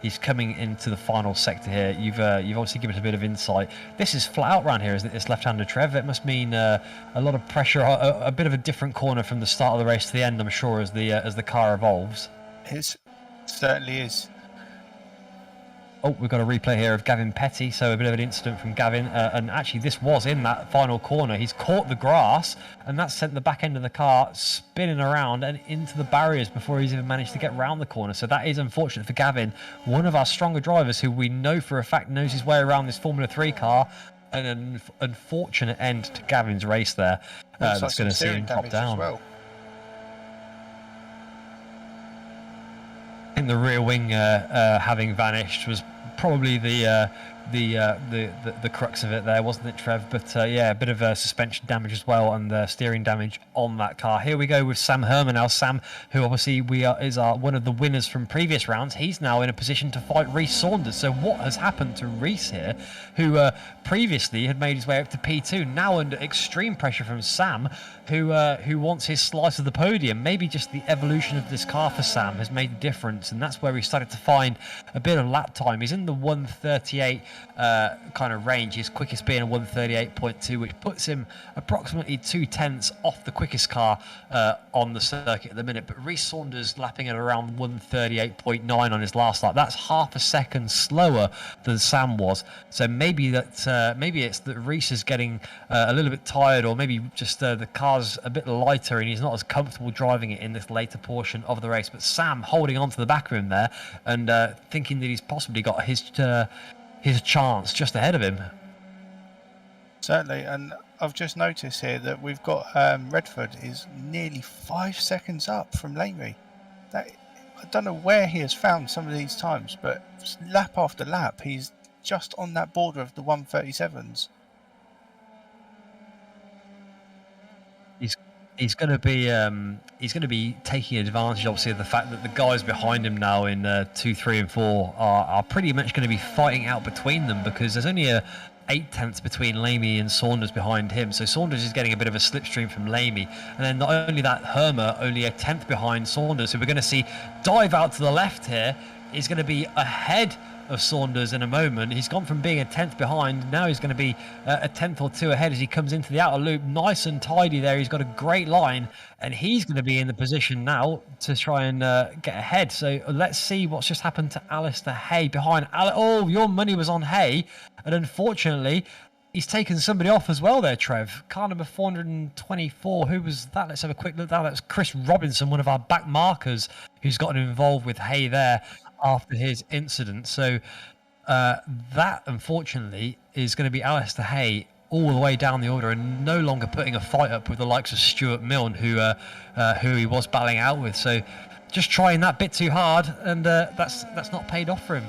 He's coming into the final sector here. You've obviously given us a bit of insight. This is flat out round here, isn't it? This left-hander Trev. It must mean a lot of pressure, a bit of a different corner from the start of the race to the end, I'm sure, as the car evolves. It certainly is. Oh, we've got a replay here of Gavin Petty, so a bit of an incident from Gavin, and actually this was in that final corner. He's caught the grass, and that sent the back end of the car spinning around and into the barriers before he's even managed to get round the corner. So that is unfortunate for Gavin, one of our stronger drivers who we know for a fact knows his way around this Formula 3 car. An unfortunate end to Gavin's race there. That's going to see him drop down. Well. I think the rear wing having vanished was probably the crux of it there, wasn't it, Trev? But yeah, a bit of suspension damage as well, and steering damage on that car. Here we go with Sam Herman now. Sam, who obviously is one of the winners from previous rounds, he's now in a position to fight Reece Saunders. So what has happened to Reece here, who previously had made his way up to P2, now under extreme pressure from Sam, who wants his slice of the podium? Maybe just the evolution of this car for Sam has made a difference, and that's where we started to find a bit of lap time. He's in the 138 kind of range, his quickest being a 138.2, which puts him approximately 0.2 off the quickest car on the circuit at the minute. But Reece Saunders lapping at around 138.9 on his last lap. That's half a second slower than Sam was. So maybe it's that Reece is getting a little bit tired, or maybe just the car's a bit lighter and he's not as comfortable driving it in this later portion of the race. But Sam holding on to the back of him there, and thinking that he's possibly got his chance just ahead of him. Certainly, and I've just noticed here that we've got Redford is nearly 5 seconds up from Lamey. I don't know where he has found some of these times, but lap after lap, he's just on that border of the 137s. He's going to be taking advantage, obviously, of the fact that the guys behind him now in 2, 3, and 4 are pretty much going to be fighting out between them, because there's only a 0.8 between Lamey and Saunders behind him. So Saunders is getting a bit of a slipstream from Lamey, and then not only that, Herman only a 0.1 behind Saunders. So we're going to see dive out to the left here. He's going to be ahead of Saunders in a moment. He's gone from being a 10th behind, now he's going to be a 10th or 2 ahead as he comes into the outer loop. Nice and tidy there. He's got a great line, and he's going to be in the position now to try and get ahead. So let's see what's just happened to Alistair Hay behind. Oh, your money was on Hay, and unfortunately he's taken somebody off as well there, Trev. Car number 424. Who was that? Let's have a quick look. That's Chris Robinson, one of our back markers, who's gotten involved with Hay there after his incident. So that, unfortunately, is going to be Alistair Hay all the way down the order, and no longer putting a fight up with the likes of Stuart Milne, who he was battling out with. So just trying that bit too hard, and that's not paid off for him.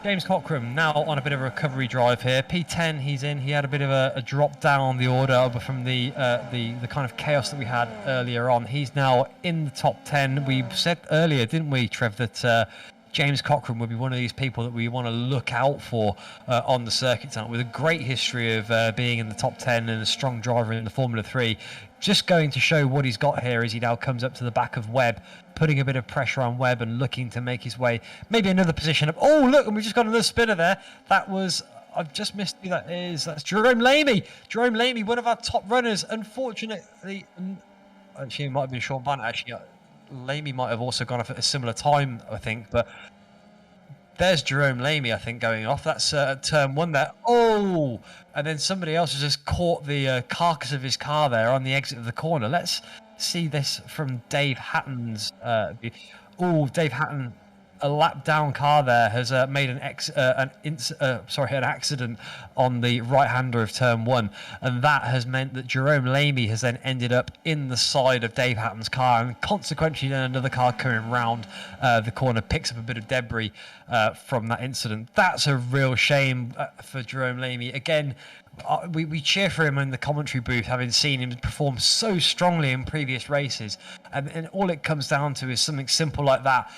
James Cockrum now on a bit of a recovery drive here. P10 he's in. He had a bit of a drop down on the order from the kind of chaos that we had earlier on. He's now in the top 10. We said earlier, didn't we, Trev, that James Cockrum would be one of these people that we want to look out for on the circuit tonight, with a great history of being in the top 10 and a strong driver in the Formula 3. Just going to show what he's got here as he now comes up to the back of Webb, putting a bit of pressure on Webb and looking to make his way, maybe another position up. Oh, look, and we just got another spinner there. That was, I've just missed who that is. That's Jerome Lamey. Jerome Lamey, one of our top runners. Unfortunately, actually, it might have been Sean Barnett. Actually, Lamey might have also gone off at a similar time, I think. But there's Jerome Lamey, I think, going off. That's turn 1 there. Oh, and then somebody else has just caught the carcass of his car there on the exit of the corner. Let's see this from Dave Hatton's view. Oh, Dave Hatton a lap down car there has made an accident on the right-hander of turn 1, and that has meant that Jerome Lamy has then ended up in the side of Dave Hatton's car, and consequently then another car coming round the corner picks up a bit of debris from that incident. That's a real shame for Jerome Lamy. Again, we cheer for him in the commentary booth, having seen him perform so strongly in previous races, and all it comes down to is something simple like that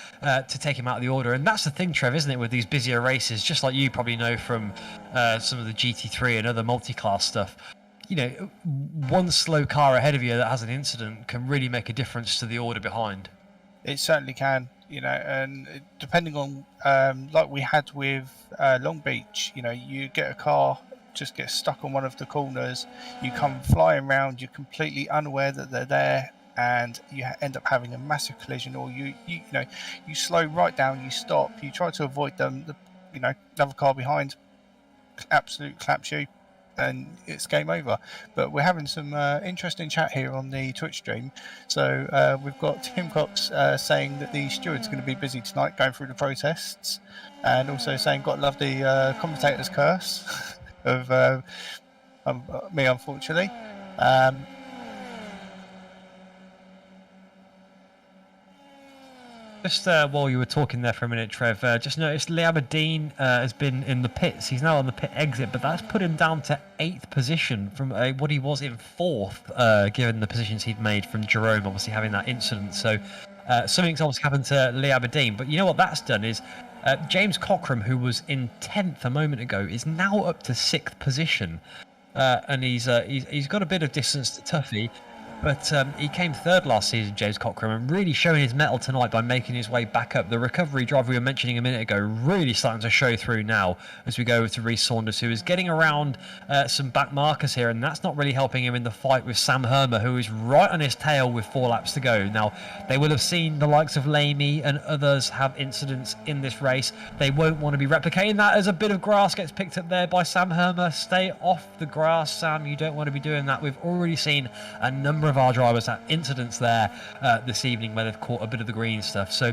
to take him out of the order. And that's the thing, Trev, isn't it, with these busier races, just like you probably know from some of the GT3 and other multi-class stuff. You know, one slow car ahead of you that has an incident can really make a difference to the order behind. It certainly can, you know, and depending on, like we had with Long Beach, you know, you get a car, just get stuck on one of the corners, you come flying round, you're completely unaware that they're there, and you end up having a massive collision, or you slow right down, you stop, you try to avoid them, another car behind absolute claps you, and it's game over. But we're having some interesting chat here on the Twitch stream. So we've got Tim Cox saying that the steward's going to be busy tonight going through the protests, and also saying got to love the commentator's curse of me, unfortunately. Just while you were talking there for a minute, Trev, just noticed Lee Aberdeen has been in the pits. He's now on the pit exit, but that's put him down to 8th position from what he was in 4th, given the positions he'd made from Jerome, obviously having that incident. So something's obviously happened to Lee Aberdeen. But you know what that's done is James Cockrum, who was in 10th a moment ago, is now up to 6th position. And he's got a bit of distance to Tuffy. But he came 3rd last season, James Cockrum, and really showing his mettle tonight by making his way back up. The recovery drive we were mentioning a minute ago really starting to show through now as we go over to Reece Saunders, who is getting around some back markers here, and that's not really helping him in the fight with Sam Herman, who is right on his tail with 4 laps to go. Now, they will have seen the likes of Lamy and others have incidents in this race. They won't want to be replicating that as a bit of grass gets picked up there by Sam Herman. Stay off the grass, Sam. You don't want to be doing that. We've already seen a number of our drivers have incidents there this evening where they've caught a bit of the green stuff. So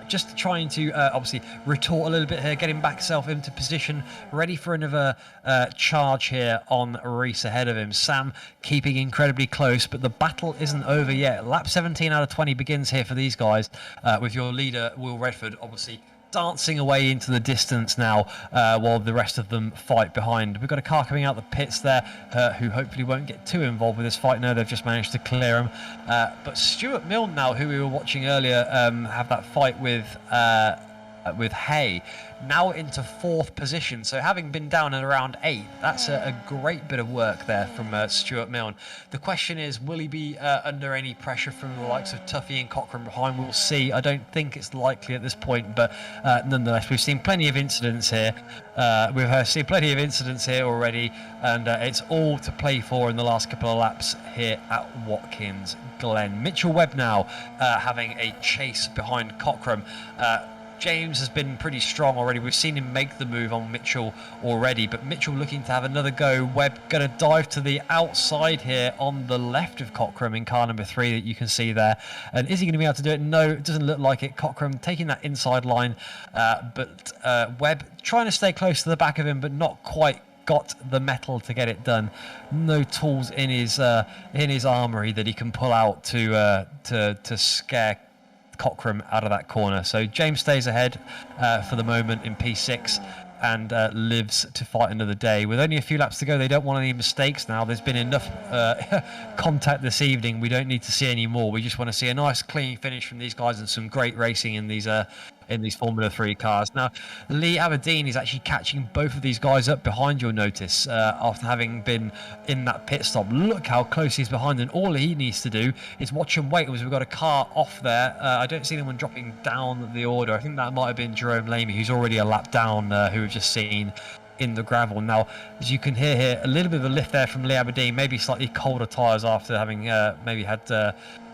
just trying to obviously retort a little bit here, getting back self into position, ready for another charge here on Reece ahead of him. Sam keeping incredibly close, but the battle isn't over yet. Lap 17 out of 20 begins here for these guys, with your leader Will Redford obviously dancing away into the distance now, while the rest of them fight behind. We've got a car coming out the pits there, who hopefully won't get too involved with this fight. No, they've just managed to clear him. But Stuart Milne now, who we were watching earlier, have that fight with Hay, now into 4th position. So having been down at around 8th, that's a great bit of work there from Stuart Milne. The question is, will he be under any pressure from the likes of Tuffy and Cockrum behind? We'll see. I don't think it's likely at this point, but nonetheless, we've seen plenty of incidents here. We've seen plenty of incidents here already, and it's all to play for in the last couple of laps here at Watkins Glen. Mitchell Webb now having a chase behind Cockrum. James has been pretty strong already. We've seen him make the move on Mitchell already, but Mitchell looking to have another go. Webb going to dive to the outside here on the left of Cockrum in car number 3 that you can see there. And is he going to be able to do it? No, it doesn't look like it. Cockrum taking that inside line, but Webb trying to stay close to the back of him, but not quite got the metal to get it done. No tools in his armory that he can pull out to scare Cockrum out of that corner. So James stays ahead for the moment in P6 and lives to fight another day. With only a few laps to go, they don't want any mistakes now. There's been enough contact this evening. We don't need to see any more. We just want to see a nice clean finish from these guys and some great racing in these Formula 3 cars. Now, Lee Aberdeen is actually catching both of these guys up behind, you'll notice, after having been in that pit stop. Look how close he's behind, and all he needs to do is watch and wait, because we've got a car off there. I don't see anyone dropping down the order. I think that might have been Jerome Lamy, who's already a lap down, who we've just seen in the gravel. Now, as you can hear here, a little bit of a lift there from Lee Aberdeen, maybe slightly colder tyres after having maybe had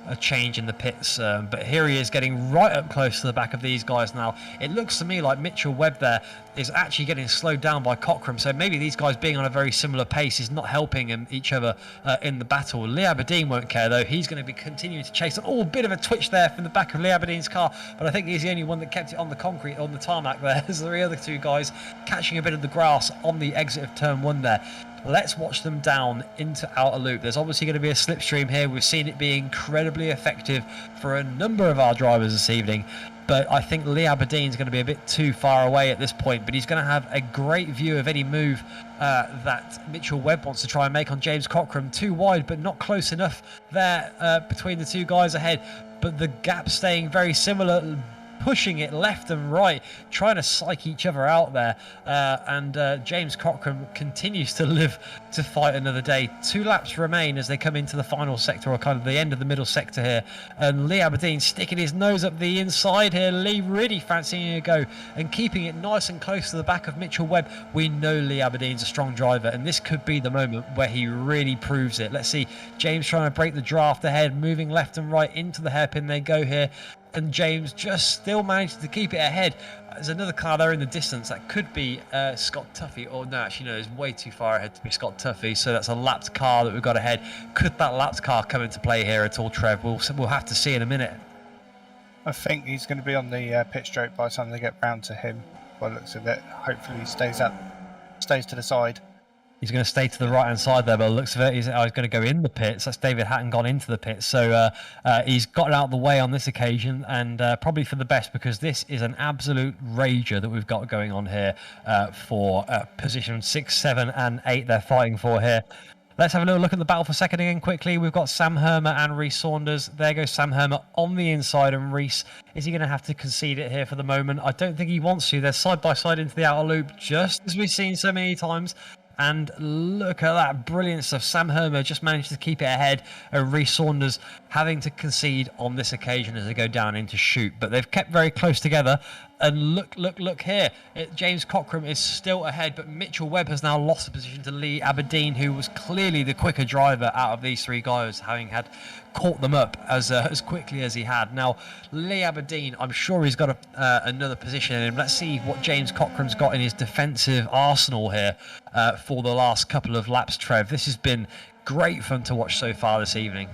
a change in the pits, but here he is getting right up close to the back of these guys now. It looks to me like Mitchell Webb there is actually getting slowed down by Cockrum, so maybe these guys being on a very similar pace is not helping each other in the battle. Lee Aberdeen won't care though. He's going to be continuing to chase. A bit of a twitch there from the back of Lee Aberdeen's car, but I think he's the only one that kept it on the concrete, on the tarmac there. There's the other two guys catching a bit of the grass on the exit of turn 1 there. Let's watch them down into outer loop. There's obviously going to be a slipstream here. We've seen it be incredibly effective for a number of our drivers this evening, but I think Lee Aberdeen's going to be a bit too far away at this point, but he's going to have a great view of any move that Mitchell Webb wants to try and make on James Cockrum. Too wide, but not close enough there between the two guys ahead, but the gap staying very similar, pushing it left and right, trying to psych each other out there, and James Cockrum continues to live to fight another day. 2 laps remain as they come into the final sector, or kind of the end of the middle sector here, and Lee Aberdeen sticking his nose up the inside here. Lee really fancying a go and keeping it nice and close to the back of Mitchell Webb. We know Lee Aberdeen's a strong driver, and this could be the moment where he really proves it. Let's see James trying to break the draft ahead, moving left and right into the hairpin they go here, and James just still managed to keep it ahead. There's another car there in the distance. That could be Scott Tuffy. Or no, actually no, it's way too far ahead to be Scott Tuffy. So that's a lapped car that we've got ahead. Could that lapped car come into play here at all, Trev? We'll have to see in a minute. I think he's going to be on the pit straight by the time they get round to him, by the looks of it. Hopefully he stays to the side. He's going to stay to the right-hand side there, by the looks of it. He's going to go in the pits. That's David Hatton gone into the pits. So he's got out of the way on this occasion, and probably for the best, because this is an absolute rager that we've got going on here for position 6, 7 and 8 they're fighting for here. Let's have a little look at the battle for second again quickly. We've got Sam Herman and Reece Saunders. There goes Sam Herman on the inside, and Reece, is he going to have to concede it here for the moment? I don't think he wants to. They're side by side into the outer loop, just as we've seen so many times. And look at that brilliant stuff. Sam Herman just managed to keep it ahead, and Reece Saunders having to concede on this occasion as they go down into chute. But they've kept very close together. And look here. James Cockrum is still ahead, but Mitchell Webb has now lost the position to Lee Aberdeen, who was clearly the quicker driver out of these 3 guys, having had caught them up as quickly as he had. Now, Lee Aberdeen, I'm sure he's got another position in him. Let's see what James Cockrum's got in his defensive arsenal here for the last couple of laps, Trev. This has been great fun to watch so far this evening.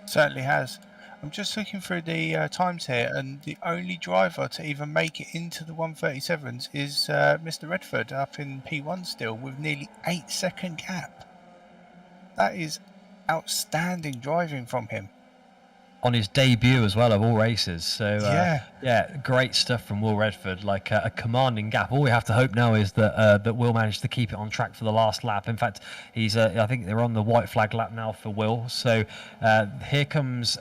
Certainly has. I'm just looking through the times here, and the only driver to even make it into the 137s is Mr. Redford up in P1 still, with nearly 8-second gap. That is outstanding driving from him. On his debut as well of all races. So yeah, great stuff from Will Redford, like a commanding gap. All we have to hope now is that Will managed to keep it on track for the last lap. In fact, he's I think they're on the white flag lap now for Will. So here comes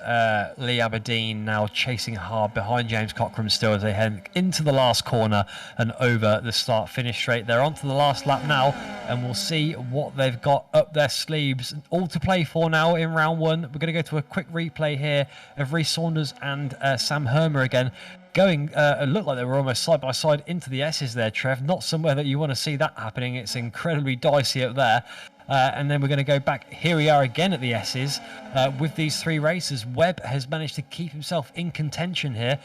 Lee Aberdeen now chasing hard behind James Cockrum still as they head into the last corner and over the start finish straight. They're onto the last lap now, and we'll see what they've got up their sleeves. All to play for now in round 1. We're going to go to a quick replay here of Reece Saunders and Sam Herman again going. It looked like they were almost side by side into the S's there, Trev. Not somewhere that you want to see that happening. It's incredibly dicey up there. And then we're going to go back. Here we are again at the S's with these 3 races. Webb has managed to keep himself in contention here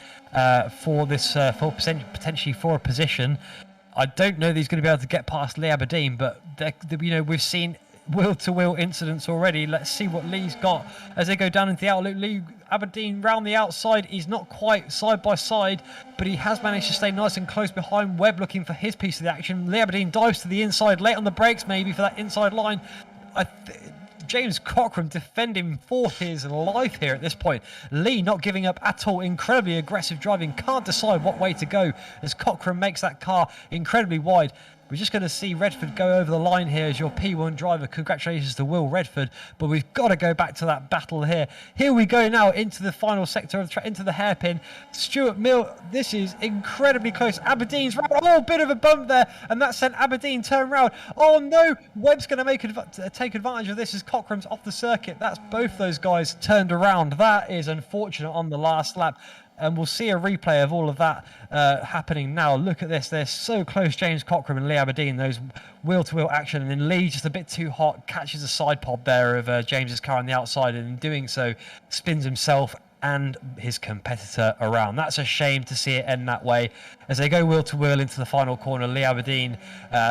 for this, for potentially for a position. I don't know that he's going to be able to get past Lee Aberdeen, but we've seen wheel-to-wheel incidents already. Let's see what Lee's got as they go down into the outlet. Lee Aberdeen round the outside. He's not quite side by side, but he has managed to stay nice and close behind Webb, looking for his piece of the action. Lee Aberdeen dives to the inside, late on the brakes maybe for that inside line. James Cockrum defending for his life here at this point. Lee not giving up at all. Incredibly aggressive driving. Can't decide what way to go as Cockrum makes that car incredibly wide. We're just going to see Redford go over the line here as your P1 driver. Congratulations to Will Redford. But we've got to go back to that battle here. Here we go now into the final sector of the track, into the hairpin. Stuart Mill, this is incredibly close. Aberdeen's round. Oh, bit of a bump there. And that sent Aberdeen turn round. Oh no, Webb's going to take advantage of this as Cockrum's off the circuit. That's both those guys turned around. That is unfortunate on the last lap. And we'll see a replay of all of that happening now. Look at this. They're so close, James Cockrum and Lee Aberdeen, those wheel-to-wheel action. And then Lee, just a bit too hot, catches a side pod there of James's car on the outside, and in doing so, spins himself and his competitor around. That's a shame to see it end that way. As they go wheel to wheel into the final corner, Lee Aberdeen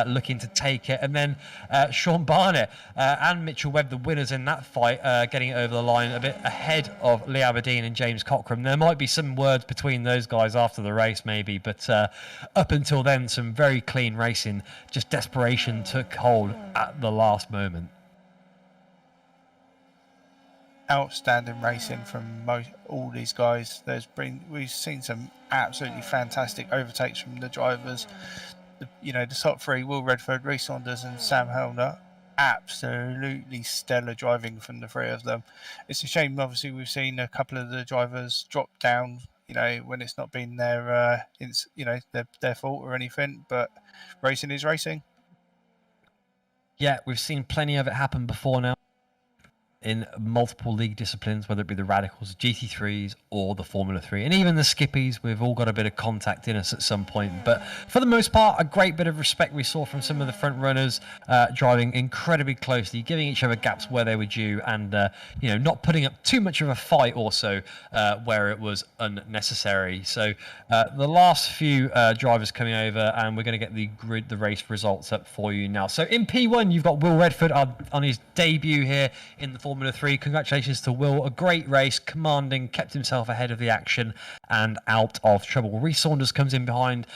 looking to take it, and then Sean Barnett and Mitchell Webb, the winners in that fight, getting it over the line a bit ahead of Lee Aberdeen and James Cockrum. There might be some words between those guys after the race maybe, but up until then, some very clean racing. Just desperation took hold at the last moment. Outstanding racing from all these guys. We've seen some absolutely fantastic overtakes from the drivers. The top three: Will Redford, Reece Saunders, and Sam Helner. Absolutely stellar driving from the three of them. It's a shame, obviously, we've seen a couple of the drivers drop down. When it's not been their fault or anything. But racing is racing. Yeah, we've seen plenty of it happen before now in multiple league disciplines, whether it be the Radicals, GT3s, or the Formula 3. And even the Skippies, we've all got a bit of contact in us at some point. But for the most part, a great bit of respect we saw from some of the front runners, driving incredibly closely, giving each other gaps where they were due, and not putting up too much of a fight also where it was unnecessary. So the last few drivers coming over, and we're going to get the race results up for you now. So in P1, you've got Will Redford on his debut here in the Formula 3. Congratulations to Will. A great race, commanding, kept himself ahead of the action and out of trouble. Reece Saunders comes in behind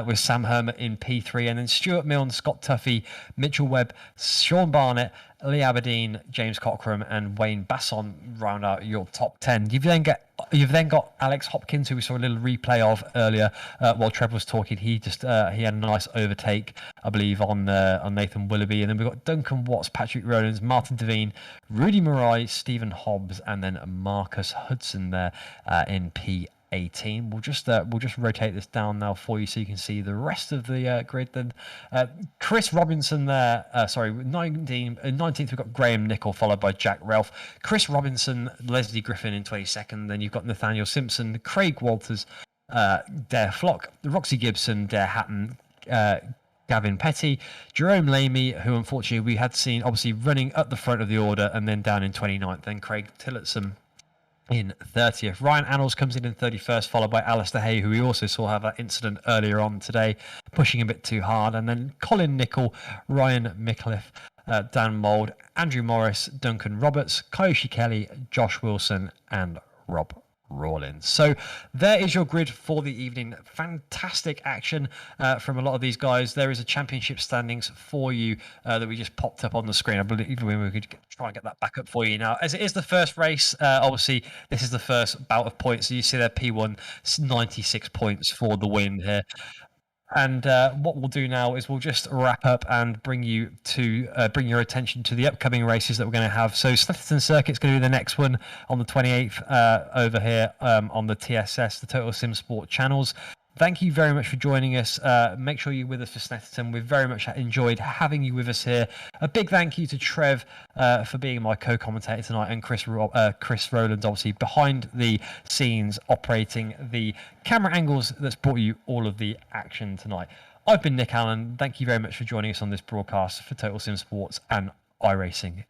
with Sam Herman in P3, and then Stuart Milne, Scott Tuffy, Mitchell Webb, Sean Barnett, Lee Aberdeen, James Cockrum, and Wayne Basson round out your top 10. You've then got Alex Hopkins, who we saw a little replay of earlier while Trevor was talking. He had a nice overtake, I believe, on Nathan Willoughby. And then we've got Duncan Watts, Patrick Rowlands, Martin Devine, Rudy Murray, Stephen Hobbs, and then Marcus Hudson there in P18. We'll just rotate this down now for you so you can see the rest of the grid. Then Chris Robinson there, 19th we've got Graham Nicol, followed by Jack Ralph, Chris Robinson, Leslie Griffin in 22nd. Then you've got Nathaniel Simpson, Craig Walters, Dare Flock, Roxy Gibson, Dare Hatton, Gavin Petty, Jerome Lamy, who unfortunately we had seen obviously running up the front of the order, and then down in 29th. Then Craig Tillotson in 30th. Ryan Annals comes in 31st, followed by Alistair Hay, who we also saw have that incident earlier on today, pushing a bit too hard. And then Colin Nicol, Ryan Micallef, Dan Mould, Andrew Morris, Duncan Roberts, Kyoshi Kelly, Josh Wilson, and Rob Rowlands. So there is your grid for the evening. Fantastic action from a lot of these guys. There is a championship standings for you that we just popped up on the screen. I believe we could try and get that back up for you now. As it is the first race, obviously this is the first bout of points. So you see there P1, 96 points for the win here. And what we'll do now is we'll just wrap up and bring your attention to the upcoming races that we're going to have. So Snetterton Circuit's going to be the next one on the 28th over here on the TSS, the Total Sim Sport channels. Thank you very much for joining us. Make sure you're with us for Snetterton. We've very much enjoyed having you with us here. A big thank you to Trev for being my co-commentator tonight, and Chris Rowlands, obviously behind the scenes, operating the camera angles that's brought you all of the action tonight. I've been Nick Allen. Thank you very much for joining us on this broadcast for Total Sim Sports and iRacing.